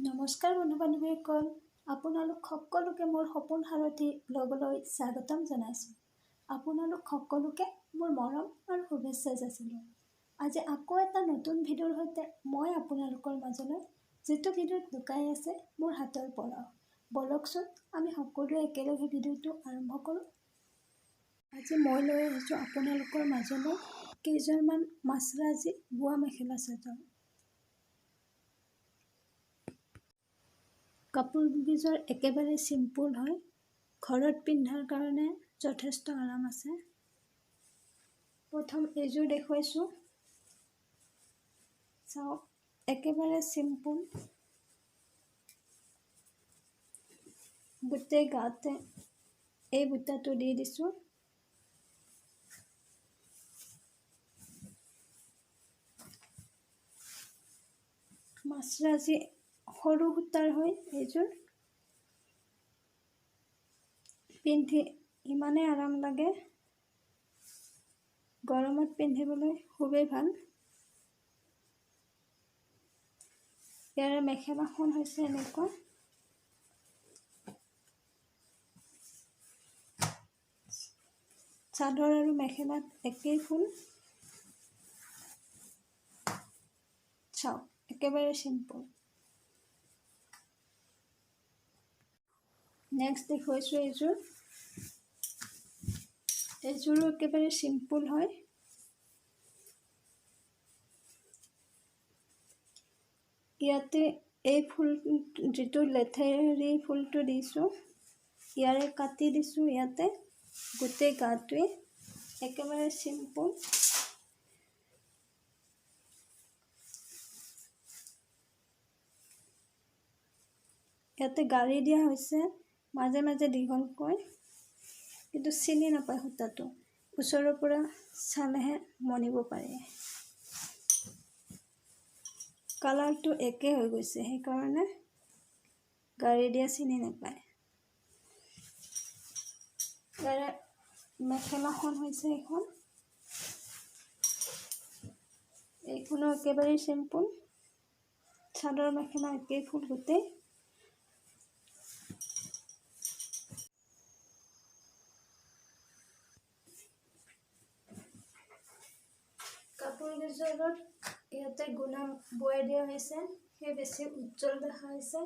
নমস্কাৰ বন্ধু-বান্ধৱীসকল, আপোনালোক সকলোকে মোৰ সপোন সাৰথি ব্লগলৈ স্বাগতম জনাইছোঁ। আপোনালোক সকলোকে মোৰ মৰম আৰু শুভেচ্ছা যাচিলোঁ। আজি আকৌ এটা নতুন ভিডিঅ'ৰ সৈতে মই আপোনালোকৰ মাজলৈ যিটো ভিডিঅ'ত লুকাই আছে মোৰ হাতৰ পৰা। বলকচোন আমি সকলোৱে একেলগে ভিডিঅ'টো আৰম্ভ কৰোঁ। আজি মই লৈ আহিছোঁ আপোনালোকৰ মাজলৈ কেইযোৰমান মাছৰাজী বোৱা মেখেলা চাদৰ। কাপোৰকেইযোৰ একেবাৰে চিম্পুল হয়, ঘৰত পিন্ধাৰ কাৰণে যথেষ্ট আৰাম আছে। প্ৰথম এইযোৰ দেখুৱাইছোঁ, চাওক একেবাৰে চিম্পুল, গোটেই গাতে এই বুটাটো দি দিছোঁ। মাছৰাজী সৰু সূতাৰ হয় এইযোৰ, পিন্ধি ইমানেই আৰাম লাগে, গৰমত পিন্ধিবলৈ খুবেই ভাল। ইয়াৰে মেখেলাখন হৈছে এনেকুৱা, চাদৰ আৰু মেখেলাত একেই ফুল। চাওক একেবাৰে চিম্পুল। নেক্সট দেখুৱাইছোঁ এইযোৰ, এইযোৰো একেবাৰে চিম্পুল হয়। ইয়াতে এই ফুল যিটো লেথেৰি ফুলটো দিছোঁ, ইয়াৰে কাটি দিছোঁ ইয়াতে, গোটেই গাটোৱে একেবাৰে চিম্পুল। ইয়াতে গাড়ি দিয়া হৈছে মাজে মাজে দীঘলকৈ, কিন্তু চিনি নাপায় সূতাটো, ওচৰৰ পৰা চালেহে মনিব পাৰে। কালাৰটো একে হৈ গৈছে, সেইকাৰণে গাড়ি দিয়া চিনি নাপায়। ইয়াৰে মেখেলাখন হৈছে এইখন, এইখনো একেবাৰে চিম্পুল, চাদৰ মেখেলা একেই ফুল গোটেই। কাপোৰকেইযোৰত ইয়াতে গুণা বোৱাই দিয়া হৈছে, সেই বেছি উজ্জ্বল দেখা হৈছে।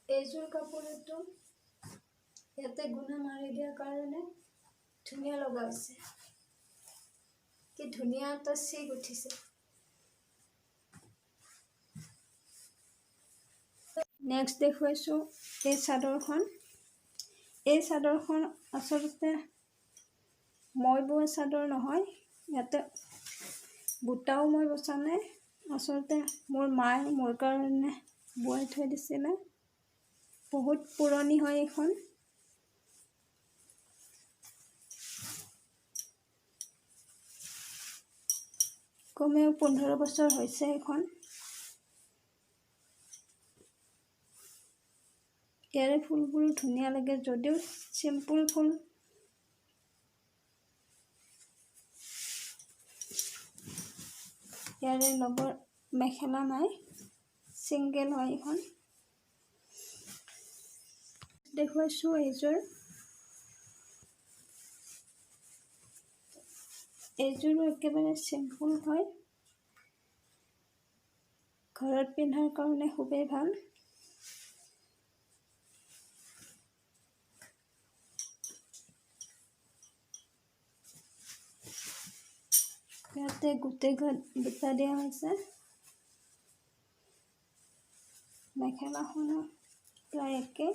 এইযোৰ কাপোৰতো ইয়াতে গুণা মাৰি দিয়াৰ কাৰণে ধুনীয়া লগা হৈছে, কি ধুনীয়া এটা চিক উঠিছে। নেক্সট দেখুৱাইছোঁ এই চাদৰখন। এই চাদৰখন আচলতে মই বোৱা চাদৰ নহয়, ইয়াতে বুটাও মই বচা নাই, আচলতে মোৰ মায়ে মোৰ কাৰণে বোৱাই থৈ দিছিলে। বহুত পুৰণি হয় এইখন। কমেও 15 বছৰ হৈছে এইখন। ইয়াৰে ফুলবোৰো ধুনীয়া লাগে, যদিও চিম্পুল ফুল। ইয়াৰে লগৰ মেখেলা নাই, ছিংগেল হয় এইখন। দেখুৱাইছোঁ এইযোৰ, এইযোৰো একেবাৰে চিম্পুল হয়, ঘৰত পিন্ধাৰ কাৰণে খুবেই ভাল। ইয়াতে গোটেই ঘৰত বুটা দিয়া হৈছে, মেখেলাখনো প্ৰায় একে।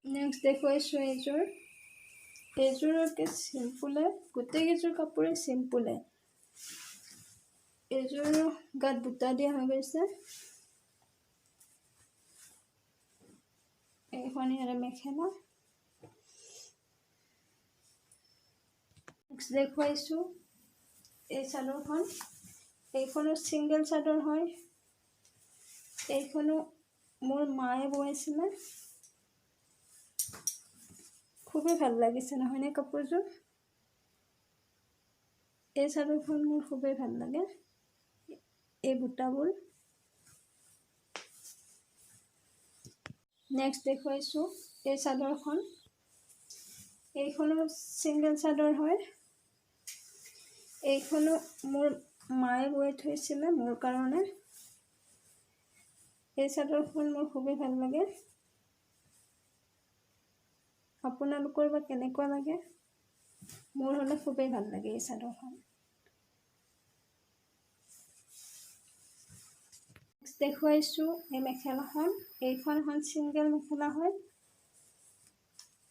নেক্সট দেখুৱাইছোঁ এইযোৰ, এইযোৰকে চিম্পুলে, গোটেইকেইযোৰ কাপোৰে চিম্পুলে। এইযোৰো গাত বুটা দিয়া হৈ গৈছে। এইখন ইয়াৰে মেখেলা। নেক্সট দেখুৱাইছোঁ এই চাদৰখন, এইখনো ছিংগল চাদৰ হয়, এইখনো মোৰ মায়ে বৈছিলে। খুবেই ভাল লাগিছে নহয়নে কাপোৰযোৰ? এই চাদৰখন মোৰ খুবেই ভাল লাগে। এই বুটাবোৰ। নেক্সট দেখুৱাইছোঁ এই চাদৰখন। এইখনো ছিংগল চাদৰ হয়। এইখনো মোৰ মায়ে বৈ থৈছিলে মোৰ কাৰণে। এই চাদৰখন মোৰ খুবেই ভাল লাগে। আপোনালোকৰ বা কেনেকুৱা লাগে? মোৰ হ'লে খুবেই ভাল লাগে এই চাদৰখন। দেখুৱাইছোঁ এই মেখেলাখন। এইখন এখন ছিংগল মেখেলা হয়।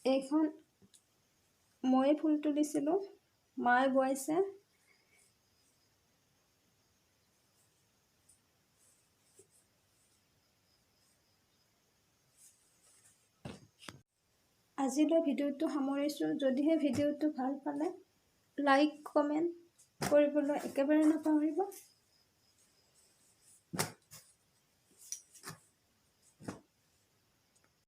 এইখন ময়ে ফুল তুলিছিলোঁ, মায়ে বোৱাইছে। আজিলৈ ভিডিঅ'টো সামৰিছোঁ। যদিহে ভিডিঅ'টো ভাল পালে লাইক কমেণ্ট কৰিবলৈ একেবাৰে নাপাহৰিব।